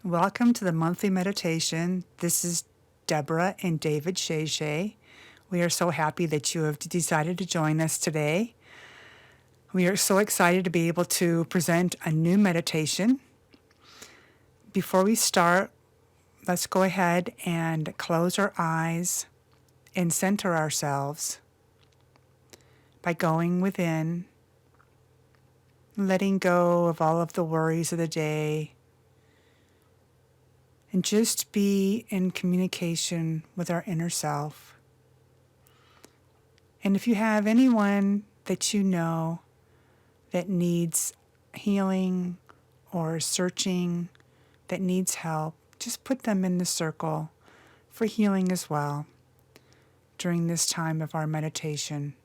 Welcome to the monthly meditation. This is Deborah and David Shea. We are so happy that you have decided to join us today. We are so excited to be able to present a new meditation. Before we start, let's go ahead and close our eyes and center ourselves by going within, letting go of all of the worries of the day, and just be in communication with our inner self. And if you have anyone that you know that needs healing or searching, that needs help, just put them in the circle for healing as well during this time of our meditation.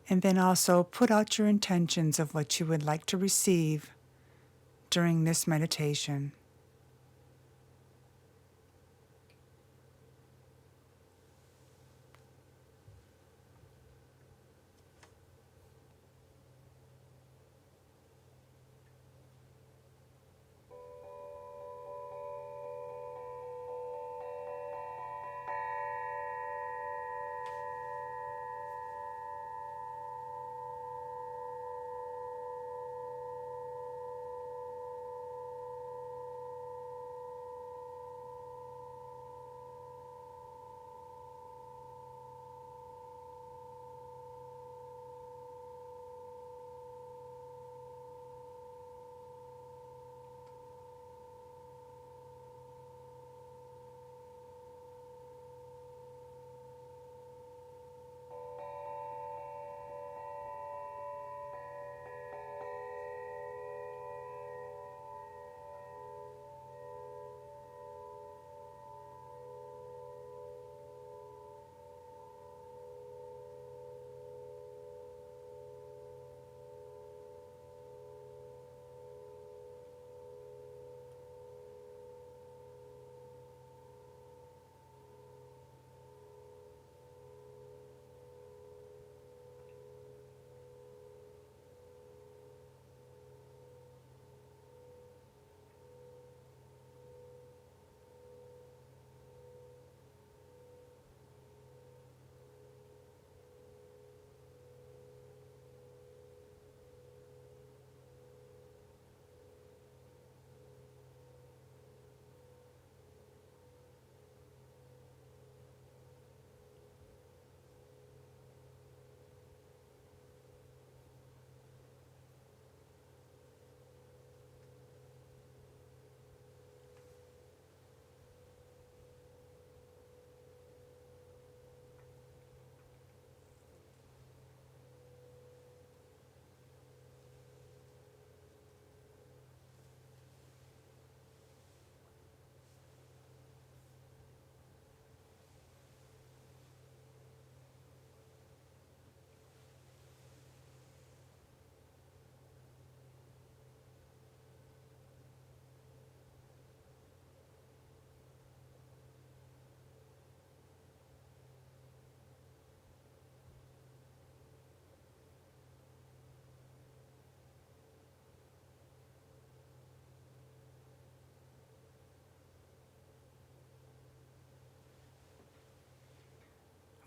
And then also put out your intentions of what you would like to receive during this meditation.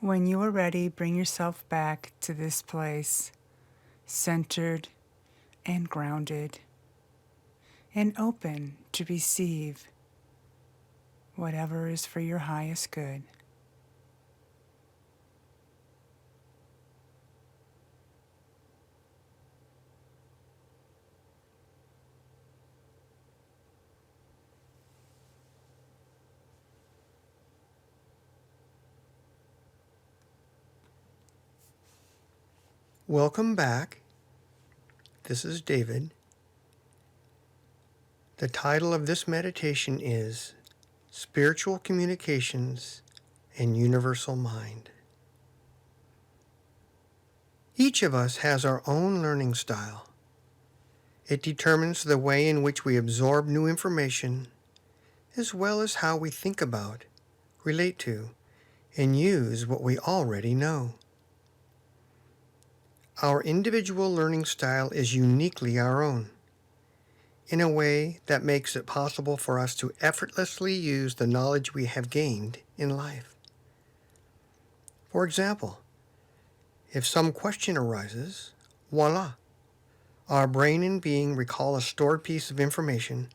When you are ready, bring yourself back to this place, centered and grounded, and open to receive whatever is for your highest good. Welcome back. This is David. The title of this meditation is Spiritual Communications and Universal Mind. Each of us has our own learning style. It determines the way in which we absorb new information, as well as how we think about, relate to, and use what we already know. Our individual learning style is uniquely our own. in a way that makes it possible for us to effortlessly use the knowledge we have gained in life. For example, if some question arises, voila, our brain and being recall a stored piece of information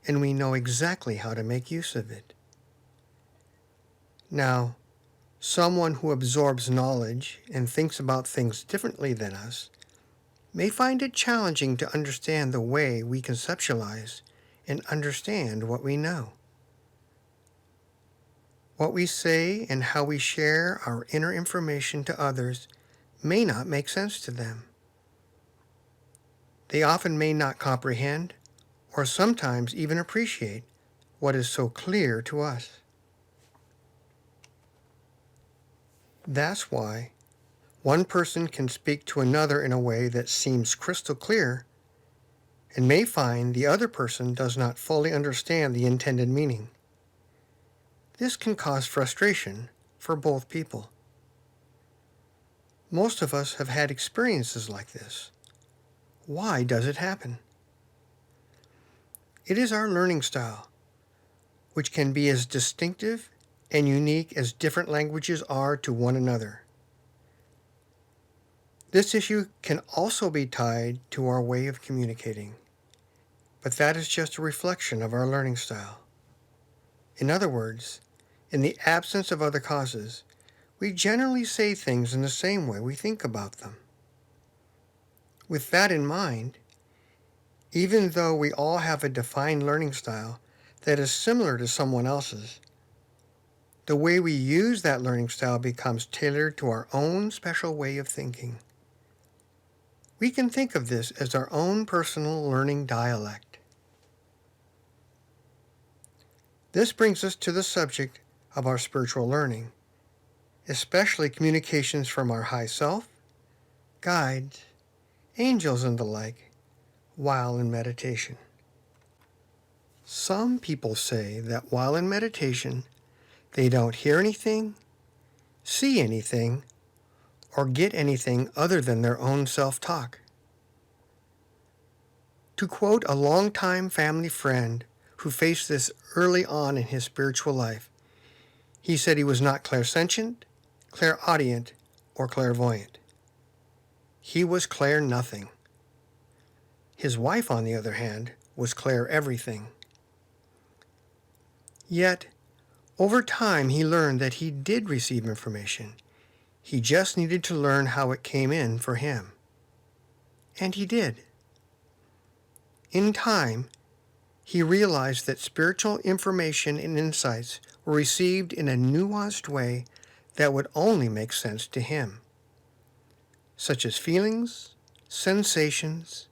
and we know exactly how to make use of it. Now, someone who absorbs knowledge and thinks about things differently than us may find it challenging to understand the way we conceptualize and understand what we know. What we say and how we share our inner information to others may not make sense to them. They often may not comprehend or sometimes even appreciate what is so clear to us. That's why one person can speak to another in a way that seems crystal clear and may find the other person does not fully understand the intended meaning. This can cause frustration for both people. Most of us have had experiences like this. Why does it happen? It is our learning style, which can be as distinctive and unique as different languages are to one another. This issue can also be tied to our way of communicating, but that is just a reflection of our learning style. In other words, in the absence of other causes, we generally say things in the same way we think about them. With that in mind, even though we all have a defined learning style that is similar to someone else's, the way we use that learning style becomes tailored to our own special way of thinking. We can think of this as our own personal learning dialect. This brings us to the subject of our spiritual learning, especially communications from our high self, guides, angels, and the like, while in meditation. Some people say that while in meditation, they don't hear anything, see anything, or get anything other than their own self-talk. To quote a longtime family friend who faced this early on in his spiritual life, he said he was not clairsentient, clairaudient, or clairvoyant. He was clair nothing. His wife, on the other hand, was clair everything. Yet, over time, he learned that he did receive information. He just needed to learn how it came in for him. And he did. In time, he realized that spiritual information and insights were received in a nuanced way that would only make sense to him, such as feelings, sensations,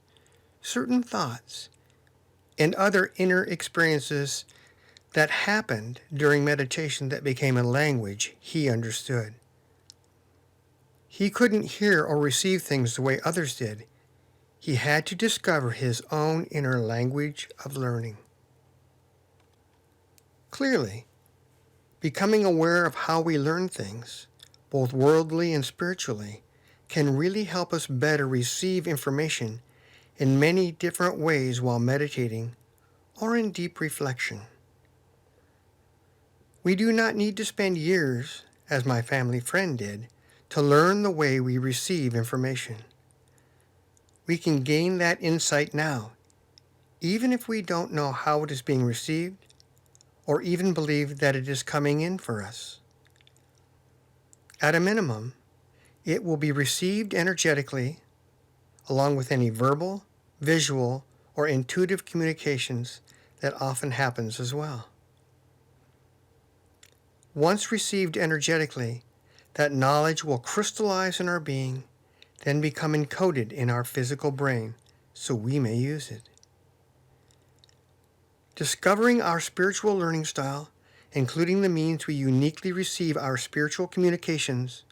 certain thoughts, and other inner experiences that happened during meditation that became a language he understood. He couldn't hear or receive things the way others did. He had to discover his own inner language of learning. Clearly, becoming aware of how we learn things, both worldly and spiritually, can really help us better receive information in many different ways while meditating or in deep reflection. We do not need to spend years, as my family friend did, to learn the way we receive information. We can gain that insight now, even if we don't know how it is being received or even believe that it is coming in for us. At a minimum, it will be received energetically, along with any verbal, visual, or intuitive communications that often happens as well. Once received energetically, that knowledge will crystallize in our being, then become encoded in our physical brain so we may use it. Discovering our spiritual learning style, including the means we uniquely receive our spiritual communications,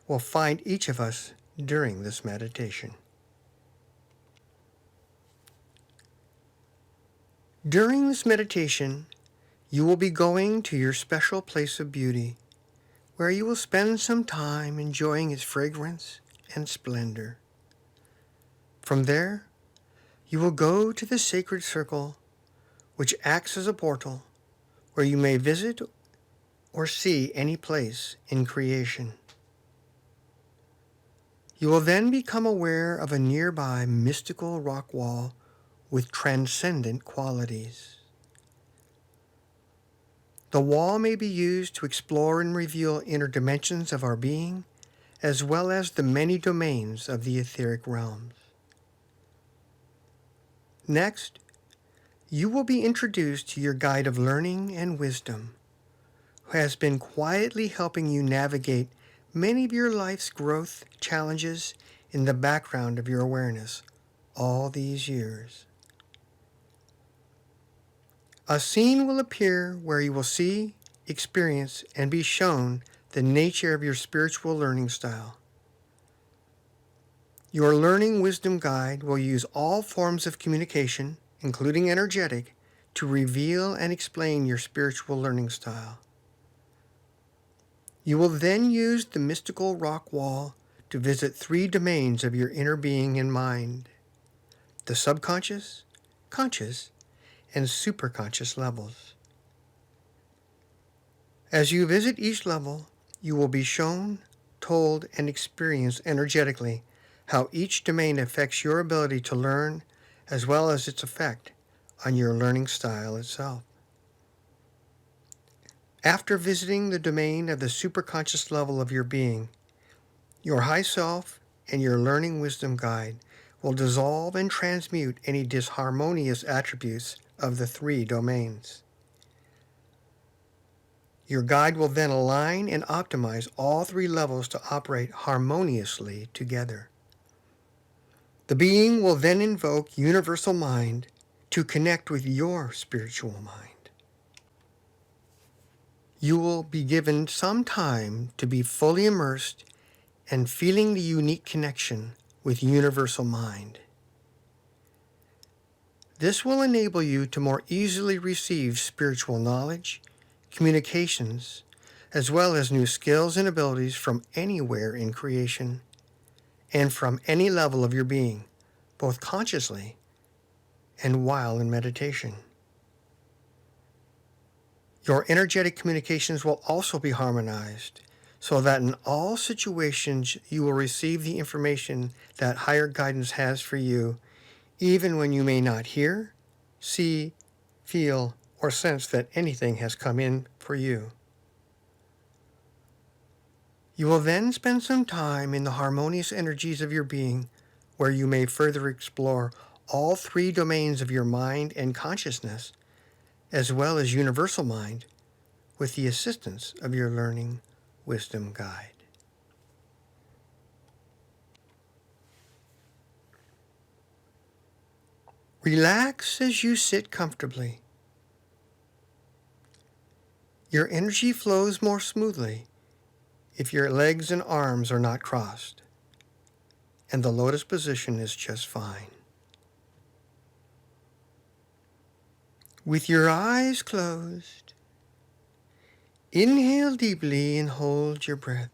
will find each of us during this meditation. During this meditation, you will be going to your special place of beauty, where you will spend some time enjoying its fragrance and splendor. From there, You will go to the sacred circle, which acts as a portal where you may visit or see any place in creation. You will then become aware of a nearby mystical rock wall with transcendent qualities. The wall may be used to explore and reveal inner dimensions of our being, as well as the many domains of the etheric realms. Next, you will be introduced to your guide of learning and wisdom, who has been quietly helping you navigate many of your life's growth challenges in the background of your awareness all these years. A scene will appear where you will see, experience, and be shown the nature of your spiritual learning style. Your learning wisdom guide will use all forms of communication, including energetic, to reveal and explain your spiritual learning style. You will then use the mystical rock wall to visit 3 domains of your inner being and mind: the subconscious, conscious, and superconscious levels. As you visit each level, you will be shown, told, and experience energetically how each domain affects your ability to learn, as well as its effect on your learning style itself. After visiting the domain of the superconscious level of your being, your high self and your learning wisdom guide will dissolve and transmute any disharmonious attributes of the 3 domains. Your guide will then align and optimize all 3 levels to operate harmoniously together. The being will then invoke universal mind to connect with your spiritual mind. You will be given some time to be fully immersed and feeling the unique connection with universal mind. This will enable you to more easily receive spiritual knowledge, communications, as well as new skills and abilities from anywhere in creation and from any level of your being, both consciously and while in meditation. Your energetic communications will also be harmonized so that in all situations you will receive the information that higher guidance has for you, even when you may not hear, see, feel, or sense that anything has come in for you. You will then spend some time in the harmonious energies of your being, where you may further explore all 3 domains of your mind and consciousness, as well as universal mind, with the assistance of your learning wisdom guide. Relax as you sit comfortably. Your energy flows more smoothly if your legs and arms are not crossed, and the lotus position is just fine. With your eyes closed, inhale deeply and hold your breath.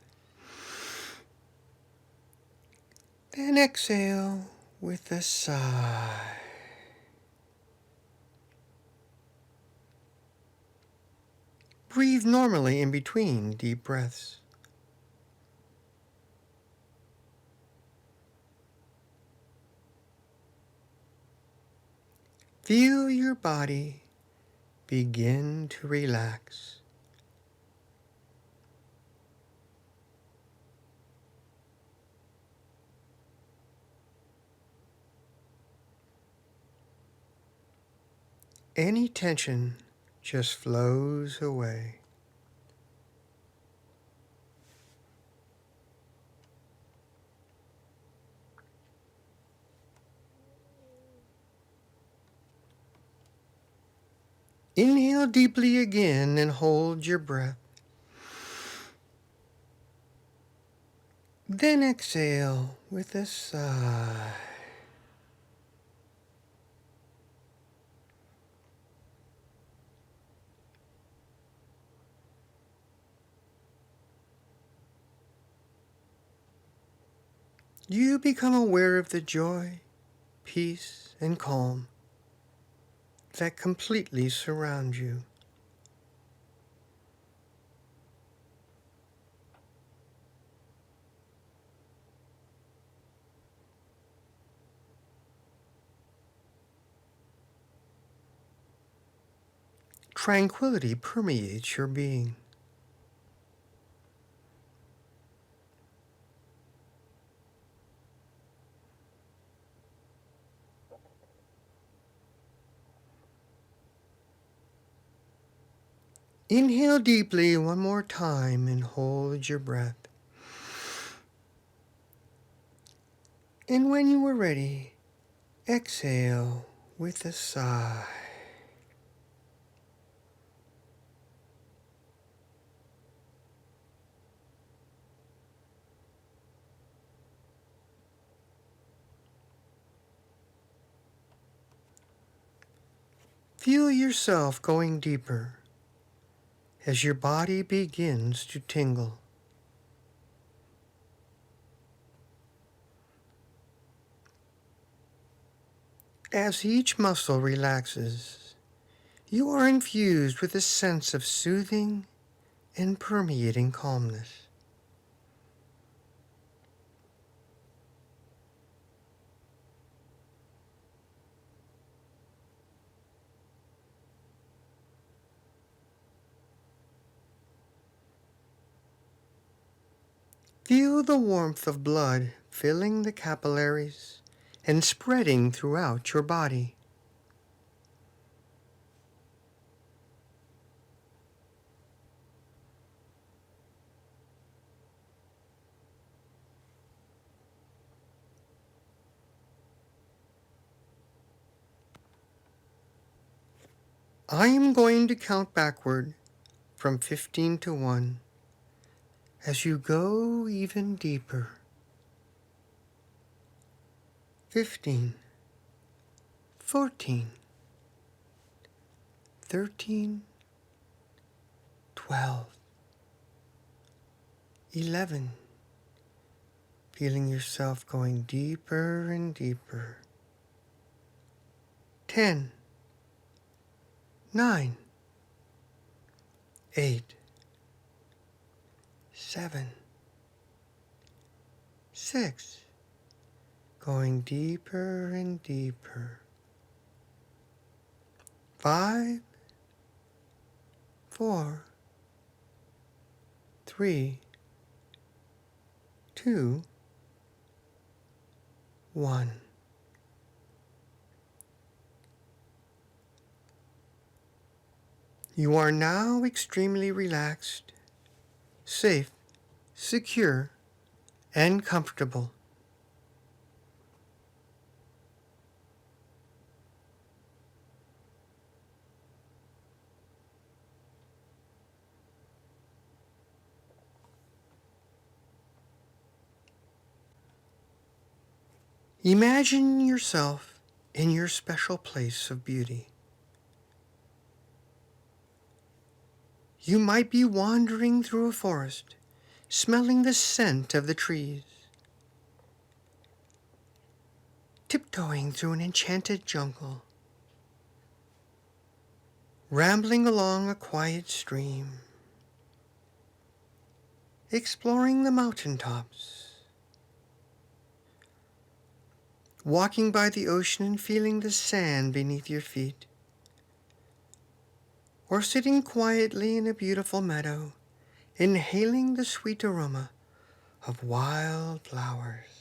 Then exhale with a sigh. Breathe normally in between deep breaths. Feel your body begin to relax. Any tension just flows away. Inhale deeply again and hold your breath. Then exhale with a sigh. You become aware of the joy, peace, and calm that completely surround you. Tranquility permeates your being. Inhale deeply one more time and hold your breath. And when you are ready, exhale with a sigh. Feel yourself going deeper as your body begins to tingle. As each muscle relaxes, you are infused with a sense of soothing and permeating calmness. Feel the warmth of blood filling the capillaries and spreading throughout your body. I am going to count backward from 15 to 1 as you go even deeper. 15, 14, 13, 12, 11. Feeling yourself going deeper and deeper. 10, 9, 8, 7, 6. Going deeper and deeper. 5, 4, 3, 2, 1. You are now extremely relaxed, safe, secure, and comfortable. Imagine yourself in your special place of beauty. You might be wandering through a forest, smelling the scent of the trees, tiptoeing through an enchanted jungle, rambling along a quiet stream, exploring the mountaintops, walking by the ocean and feeling the sand beneath your feet, or sitting quietly in a beautiful meadow, inhaling the sweet aroma of wild flowers.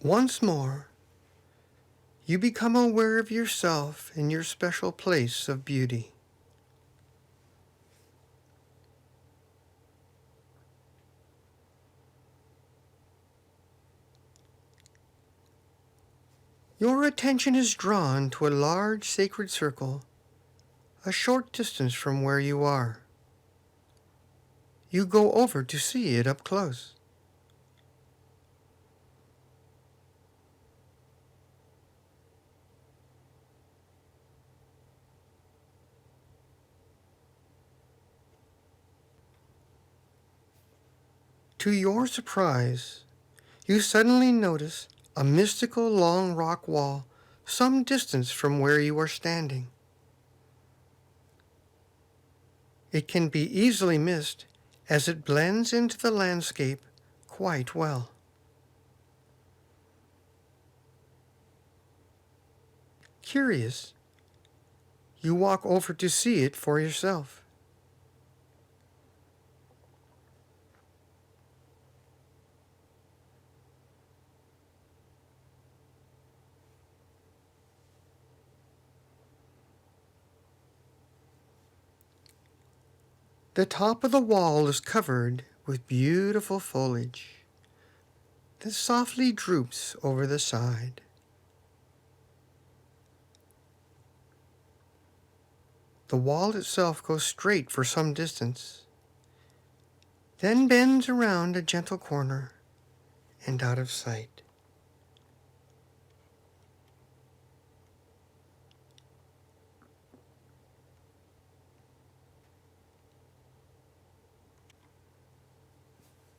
Once more, you become aware of yourself in your special place of beauty. Your attention is drawn to a large sacred circle a short distance from where you are. You go over to see it up close. To your surprise, you suddenly notice a mystical long rock wall some distance from where you are standing. It can be easily missed as it blends into the landscape quite well. Curious, you walk over to see it for yourself. The top of the wall is covered with beautiful foliage that softly droops over the side. The wall itself goes straight for some distance, then bends around a gentle corner and out of sight.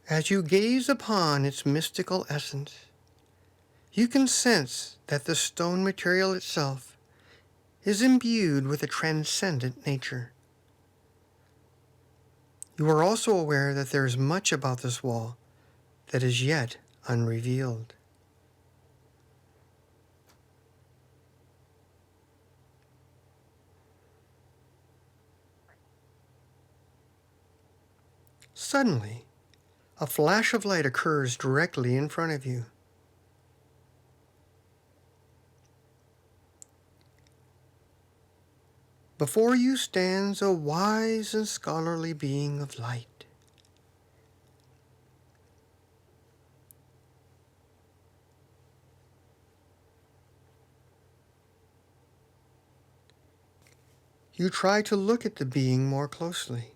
As you gaze upon its mystical essence, you can sense that the stone material itself is imbued with a transcendent nature. You are also aware that there is much about this wall that is yet unrevealed. Suddenly, a flash of light occurs directly in front of you. Before you stands a wise and scholarly being of light. You try to look at the being more closely.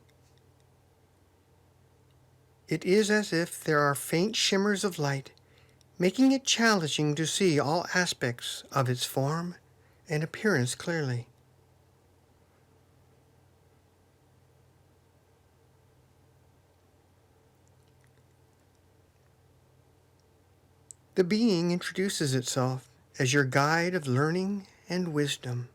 It is as if there are faint shimmers of light, making it challenging to see all aspects of its form and appearance clearly. The being introduces itself as your guide of learning and wisdom.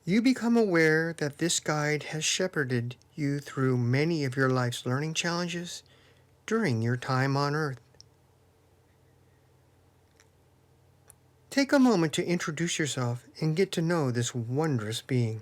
You become aware that this guide has shepherded you through many of your life's learning challenges during your time on Earth. Take a moment to introduce yourself and get to know this wondrous being.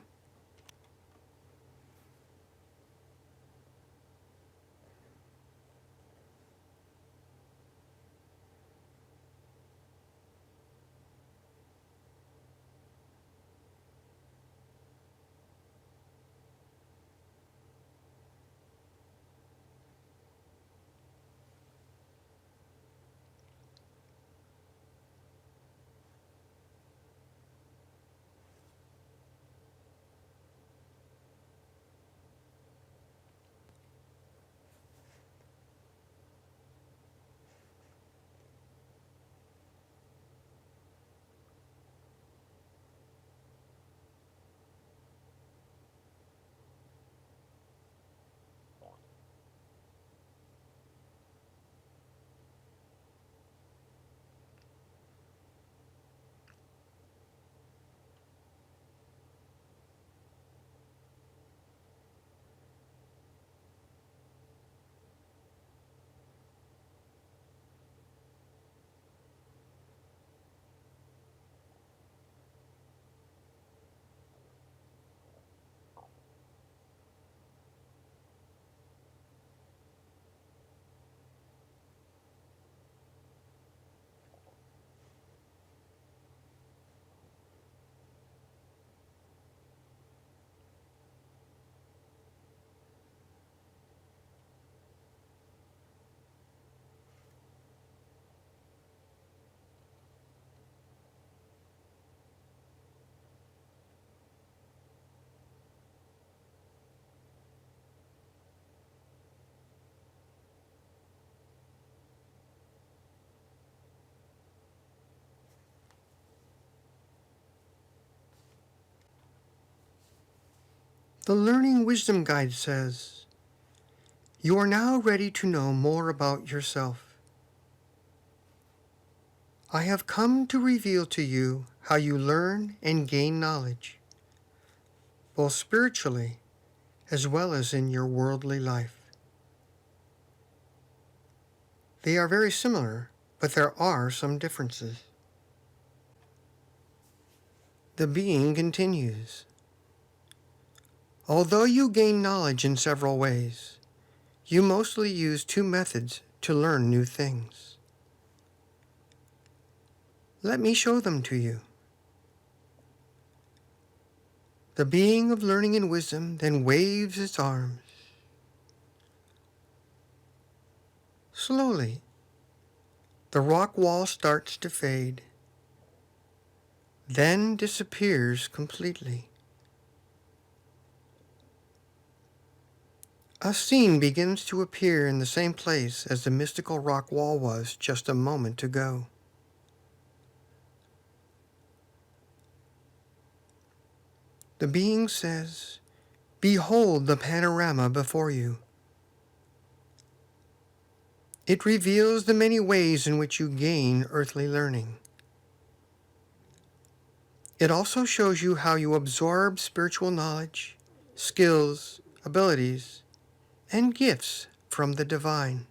The Learning Wisdom Guide says, "You are now ready to know more about yourself. I have come to reveal to you how you learn and gain knowledge, both spiritually as well as in your worldly life." They are very similar, but there are some differences. The being continues, "Although you gain knowledge in several ways, you mostly use two methods to learn new things. Let me show them to you." The being of learning and wisdom then waves its arms. Slowly, the rock wall starts to fade, then disappears completely. A scene begins to appear in the same place as the mystical rock wall was just a moment ago. The being says, "Behold the panorama before you. It reveals the many ways in which you gain earthly learning. It also shows you how you absorb spiritual knowledge, skills, abilities, and gifts from the divine."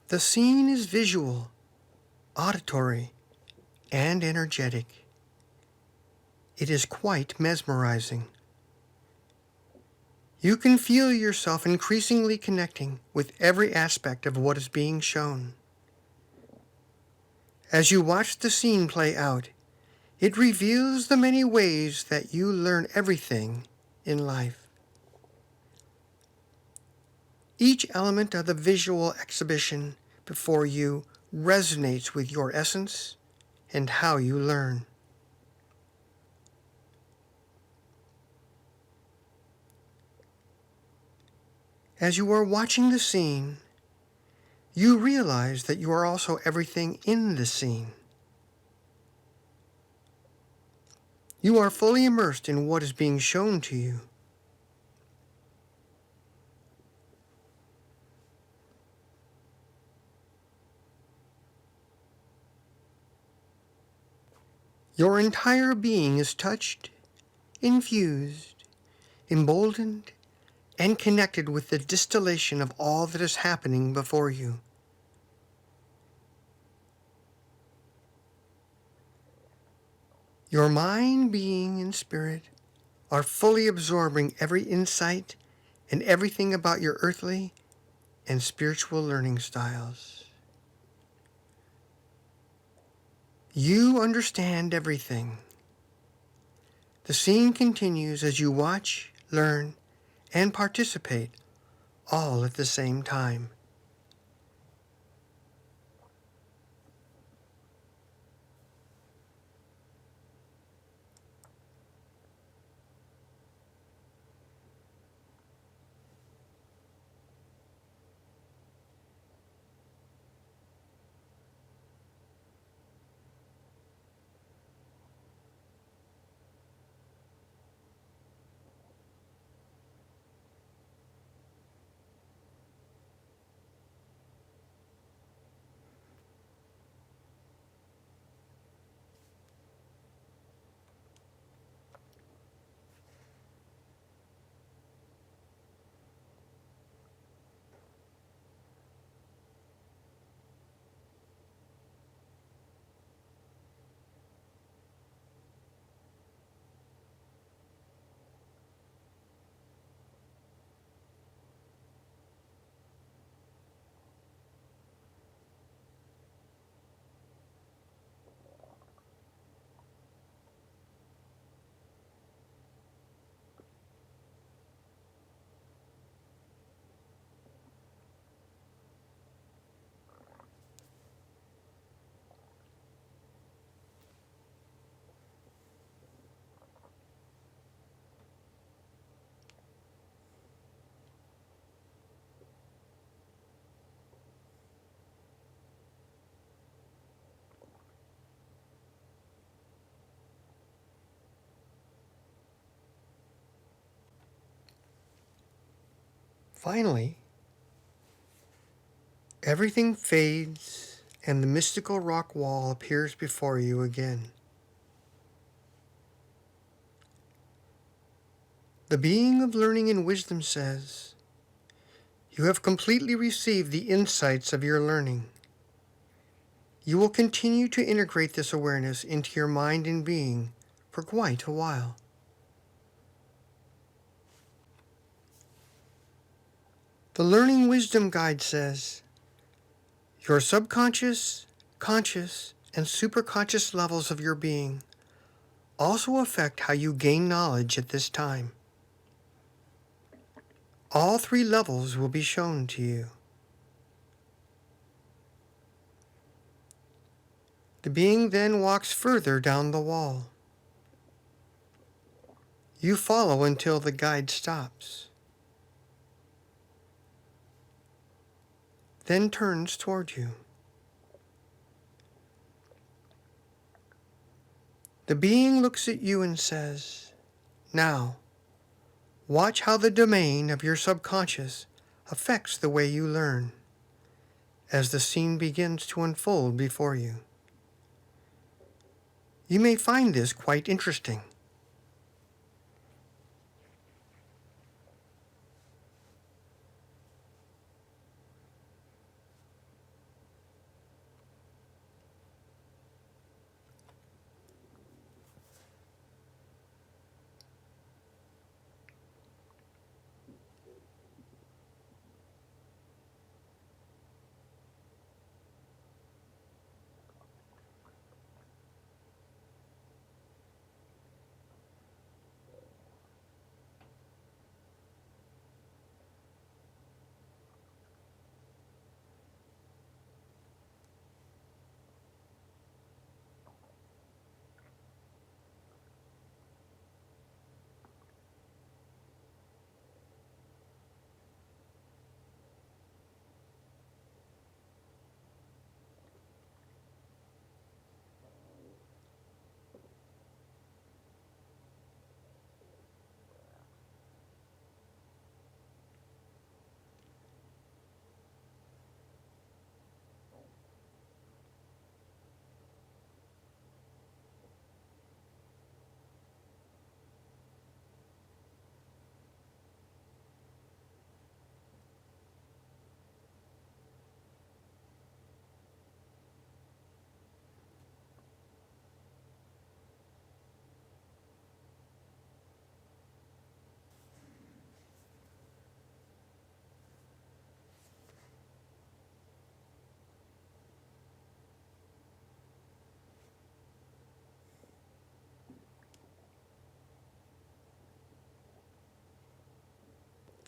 The scene is visual, auditory, and energetic. It is quite mesmerizing. You can feel yourself increasingly connecting with every aspect of what is being shown. As you watch the scene play out, it reveals the many ways that you learn everything in life. Each element of the visual exhibition before you resonates with your essence and how you learn. As you are watching the scene, you realize that you are also everything in the scene. You are fully immersed in what is being shown to you. Your entire being is touched, infused, emboldened, and connected with the distillation of all that is happening before you. Your mind, being, and spirit are fully absorbing every insight and everything about your earthly and spiritual learning styles. You understand everything. The scene continues as you watch, learn, and participate all at the same time. Finally, everything fades and the mystical rock wall appears before you again. The being of learning and wisdom says, "You have completely received the insights of your learning. You will continue to integrate this awareness into your mind and being for quite a while." The Learning Wisdom Guide says, "Your subconscious, conscious, and superconscious levels of your being also affect how you gain knowledge at this time. All three levels will be shown to you." The being then walks further down the wall. You follow until the guide stops, then turns toward you. The being looks at you and says, "Now, watch how the domain of your subconscious affects the way you learn as the scene begins to unfold before you. You may find this quite interesting."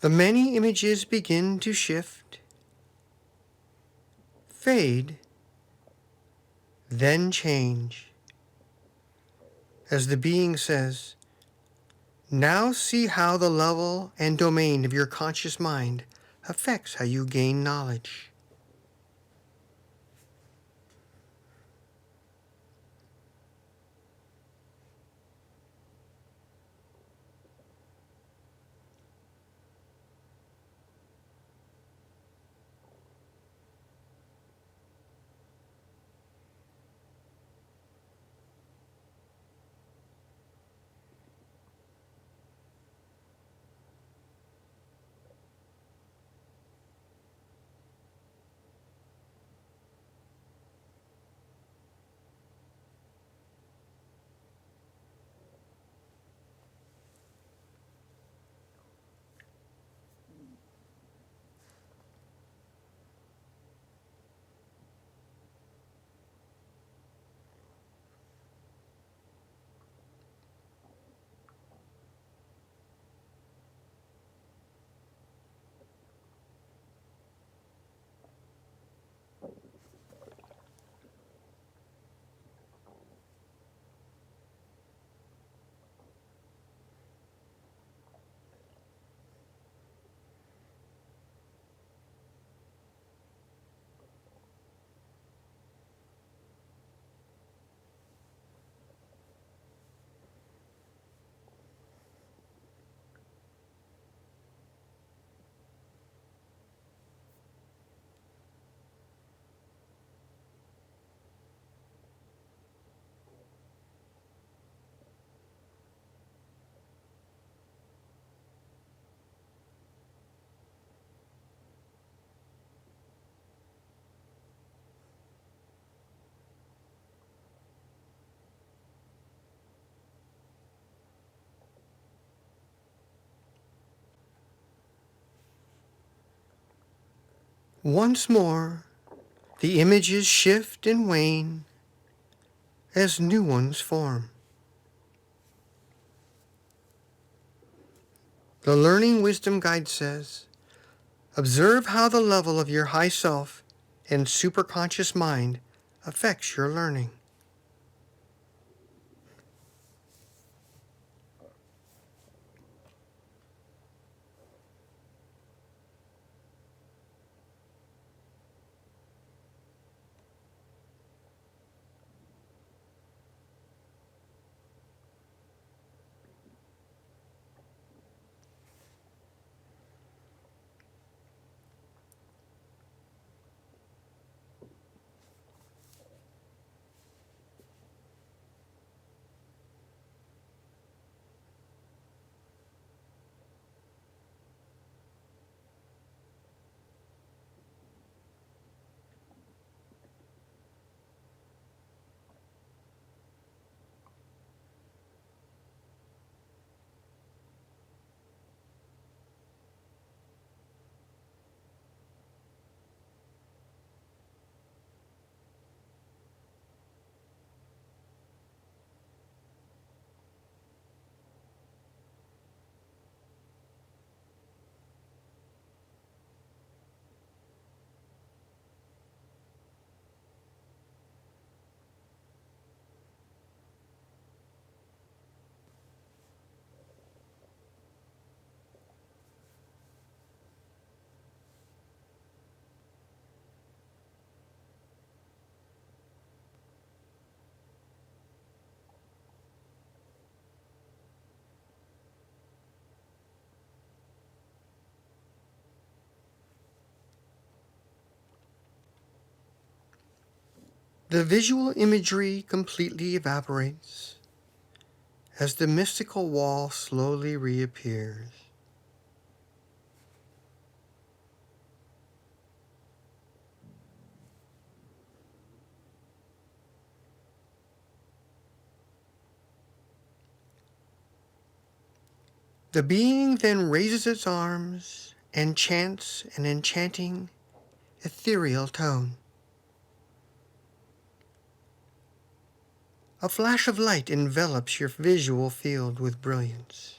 The many images begin to shift, fade, then change, as the being says, "Now see how the level and domain of your conscious mind affects how you gain knowledge." Once more, the images shift and wane as new ones form. The Learning Wisdom Guide says, observe how the level of your high self and superconscious mind affects your learning. The visual imagery completely evaporates as the mystical wall slowly reappears. The being then raises its arms and chants an enchanting, ethereal tone. A flash of light envelops your visual field with brilliance.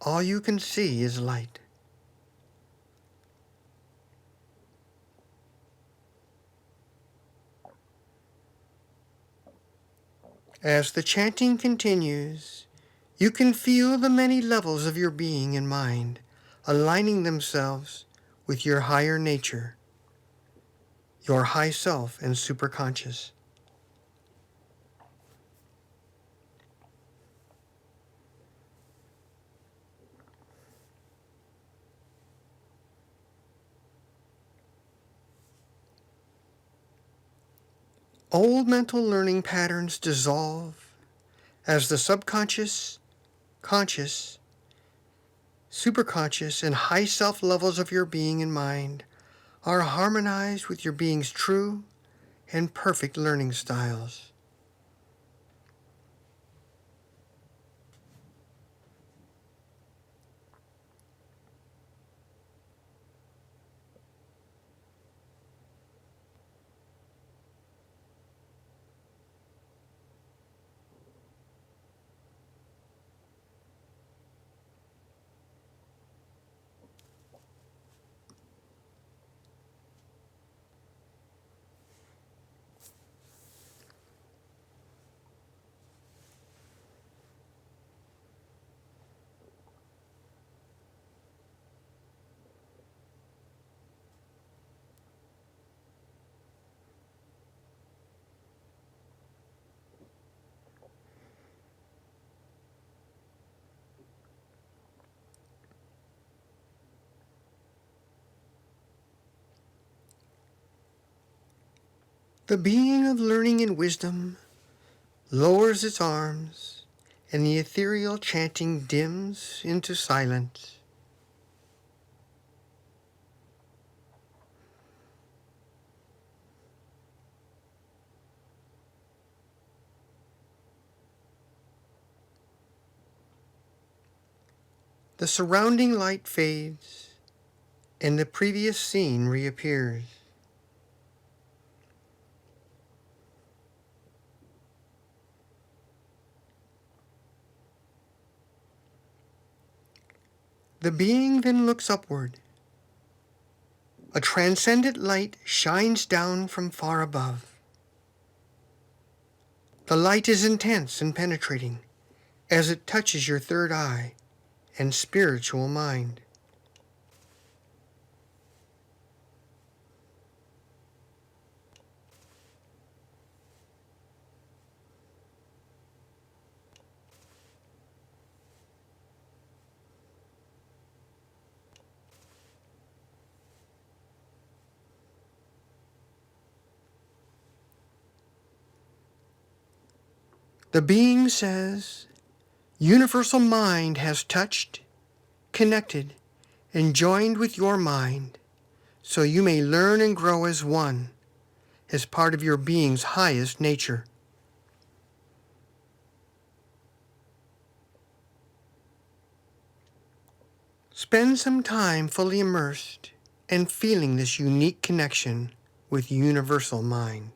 All you can see is light. As the chanting continues, you can feel the many levels of your being and mind aligning themselves with your higher nature, your high self and superconscious. Old mental learning patterns dissolve as the subconscious, conscious, superconscious, and high self levels of your being and mind are harmonized with your being's true and perfect learning styles. The being of learning and wisdom lowers its arms, and the ethereal chanting dims into silence. The surrounding light fades, and the previous scene reappears. The being then looks upward. A transcendent light shines down from far above. The light is intense and penetrating as it touches your third eye and spiritual mind. The being says, Universal Mind has touched, connected, and joined with your mind, so you may learn and grow as one, as part of your being's highest nature. Spend some time fully immersed and feeling this unique connection with Universal Mind.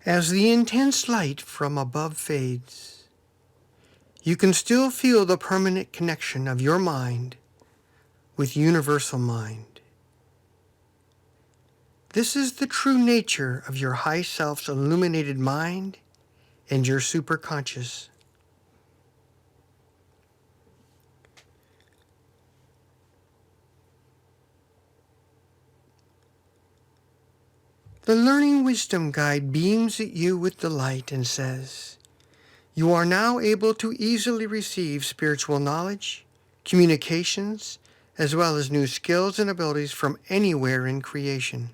As the intense light from above fades, you can still feel the permanent connection of your mind with Universal Mind. This is the true nature of your high self's illuminated mind and your superconscious. The Learning Wisdom Guide beams at you with delight and says, you are now able to easily receive spiritual knowledge, communications, as well as new skills and abilities from anywhere in creation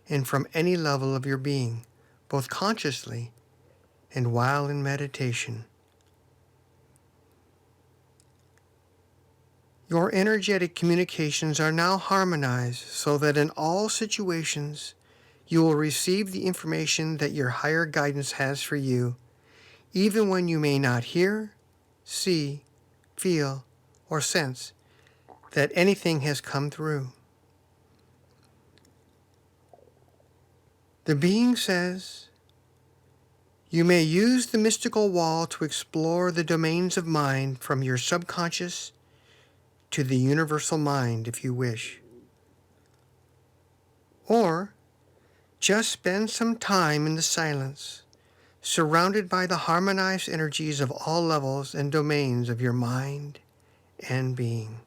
and from any level of your being, both consciously and while in meditation. Your energetic communications are now harmonized so that in all situations you will receive the information that your higher guidance has for you, even when you may not hear, see, feel, or sense that anything has come through. The being says, you may use the mystical wall to explore the domains of mind from your subconscious to the universal mind if you wish. Or just spend some time in the silence, surrounded by the harmonized energies of all levels and domains of your mind and being.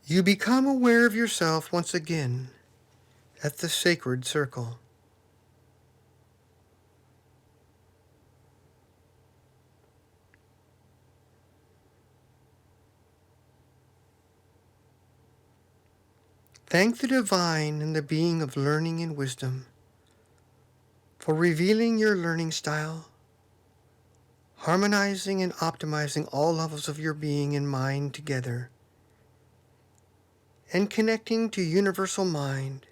You become aware of yourself once again at the sacred circle. Thank the divine and the being of learning and wisdom for revealing your learning style, harmonizing and optimizing all levels of your being and mind together, and connecting to universal mind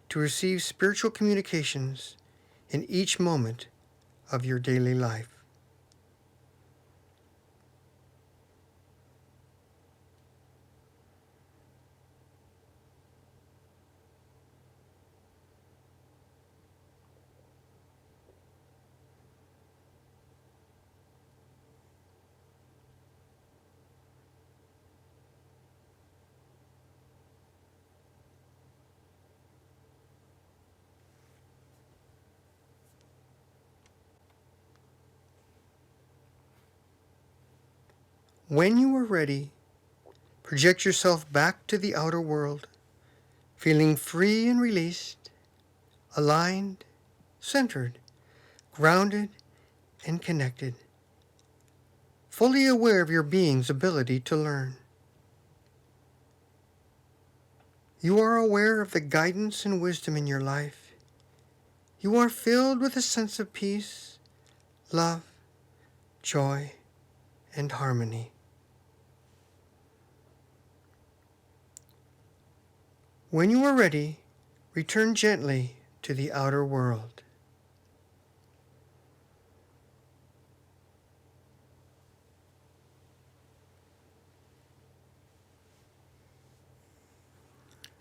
to receive spiritual communications in each moment of your daily life. When you are ready, project yourself back to the outer world, feeling free and released, aligned, centered, grounded, and connected, fully aware of your being's ability to learn. You are aware of the guidance and wisdom in your life. You are filled with a sense of peace, love, joy, and harmony. When you are ready, return gently to the outer world.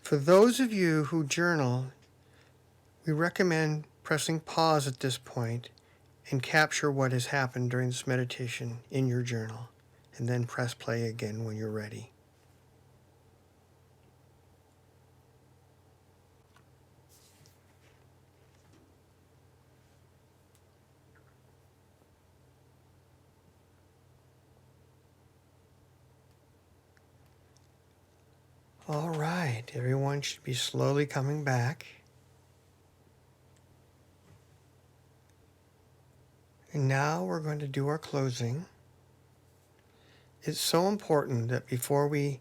For those of you who journal, we recommend pressing pause at this point and capture what has happened during this meditation in your journal, and then press play again when you're ready. All right, everyone should be slowly coming back. And now we're going to do our closing. It's so important that before we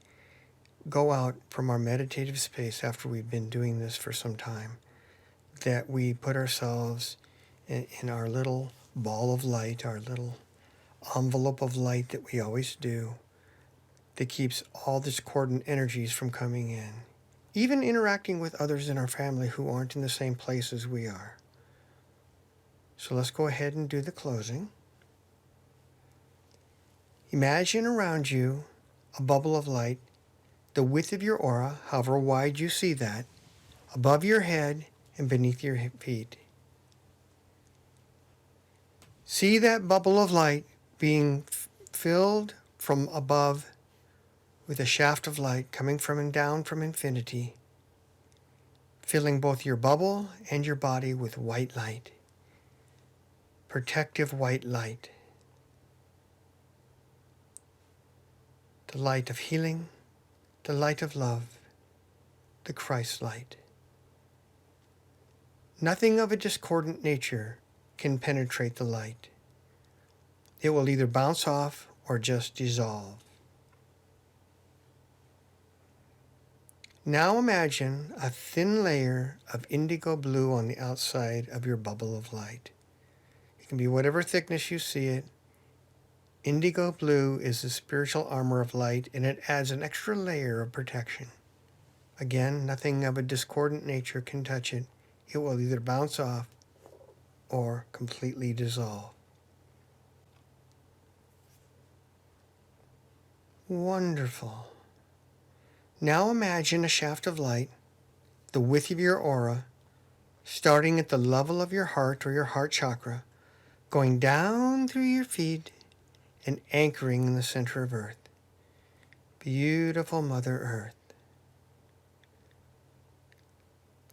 go out from our meditative space after we've been doing this for some time, that we put ourselves in our little ball of light, our little envelope of light that we always do, that keeps all discordant energies from coming in, even interacting with others in our family who aren't in the same place as we are. So let's go ahead and do the closing. Imagine around you a bubble of light, the width of your aura, however wide you see that, above your head and beneath your feet. See that bubble of light being filled from above with a shaft of light coming from and down from infinity, filling both your bubble and your body with white light, protective white light, the light of healing, the light of love, the Christ light. Nothing of a discordant nature can penetrate the light. It will either bounce off or just dissolve. Now imagine a thin layer of indigo blue on the outside of your bubble of light. It can be whatever thickness you see it. Indigo blue is the spiritual armor of light, and it adds an extra layer of protection. Again, nothing of a discordant nature can touch it. It will either bounce off or completely dissolve. Wonderful. Now imagine a shaft of light, the width of your aura, starting at the level of your heart or your heart chakra, going down through your feet and anchoring in the center of Earth. Beautiful Mother Earth.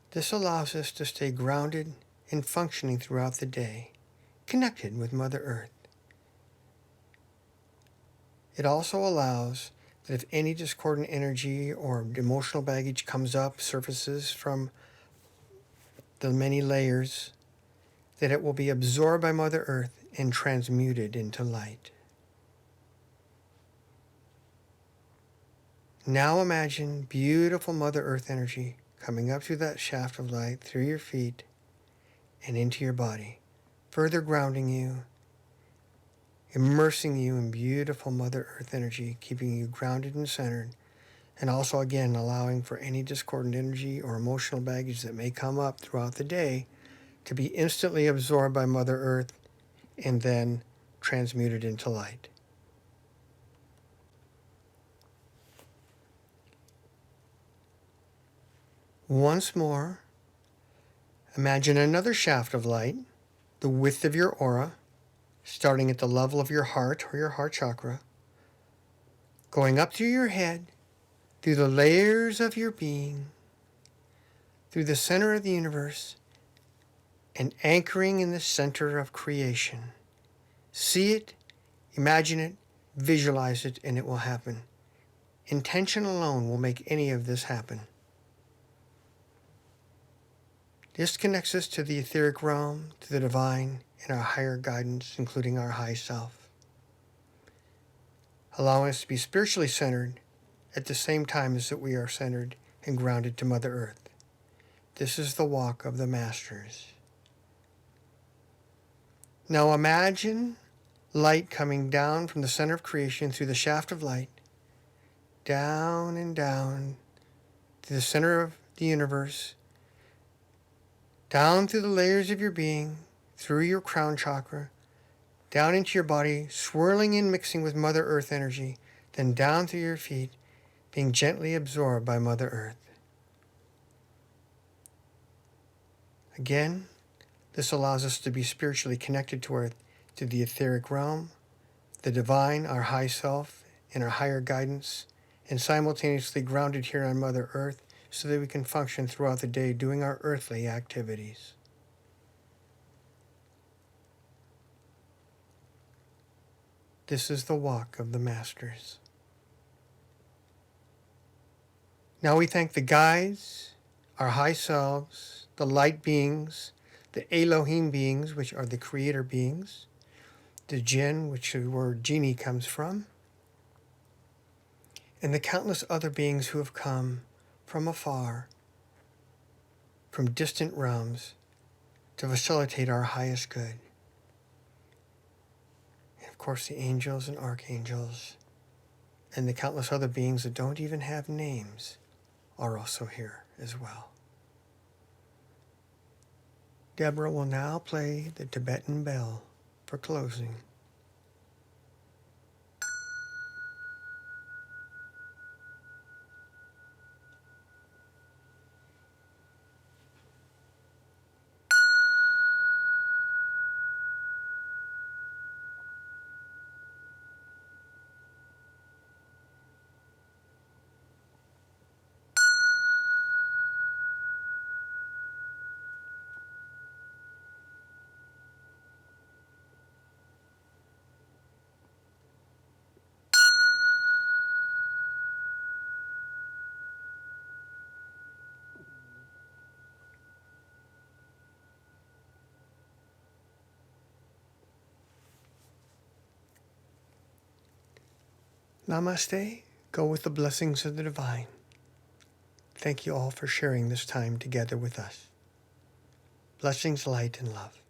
This allows us to stay grounded and functioning throughout the day, connected with Mother Earth. It also allows that if any discordant energy or emotional baggage comes up, surfaces from the many layers, that it will be absorbed by Mother Earth and transmuted into light. Now imagine beautiful Mother Earth energy coming up through that shaft of light, through your feet, and into your body, further grounding you, immersing you in beautiful Mother Earth energy, keeping you grounded and centered, and also, again, allowing for any discordant energy or emotional baggage that may come up throughout the day to be instantly absorbed by Mother Earth and then transmuted into light. Once more, imagine another shaft of light, the width of your aura, starting at the level of your heart or your heart chakra, going up through your head, through the layers of your being, through the center of the universe, and anchoring in the center of creation. See it, imagine it, visualize it, and it will happen. Intention alone will make any of this happen. This connects us to the etheric realm, to the divine, and our higher guidance, including our high self, allowing us to be spiritually centered at the same time as that we are centered and grounded to Mother Earth. This is the walk of the masters. Now imagine light coming down from the center of creation through the shaft of light, down and down to the center of the universe, down through the layers of your being, through your crown chakra, down into your body, swirling and mixing with Mother Earth energy, then down through your feet, being gently absorbed by Mother Earth. Again, this allows us to be spiritually connected to Earth, to the etheric realm, the divine, our high self, and our higher guidance, and simultaneously grounded here on Mother Earth so that we can function throughout the day doing our earthly activities. This is the walk of the masters. Now we thank the guides, our high selves, the light beings, the Elohim beings, which are the creator beings, the jinn, which is where genie comes from, and the countless other beings who have come from afar, from distant realms, to facilitate our highest good. And of course, the angels and archangels, and the countless other beings that don't even have names are also here as well. Deborah will now play the Tibetan bell for closing. Namaste. Go with the blessings of the divine. Thank you all for sharing this time together with us. Blessings, light, and love.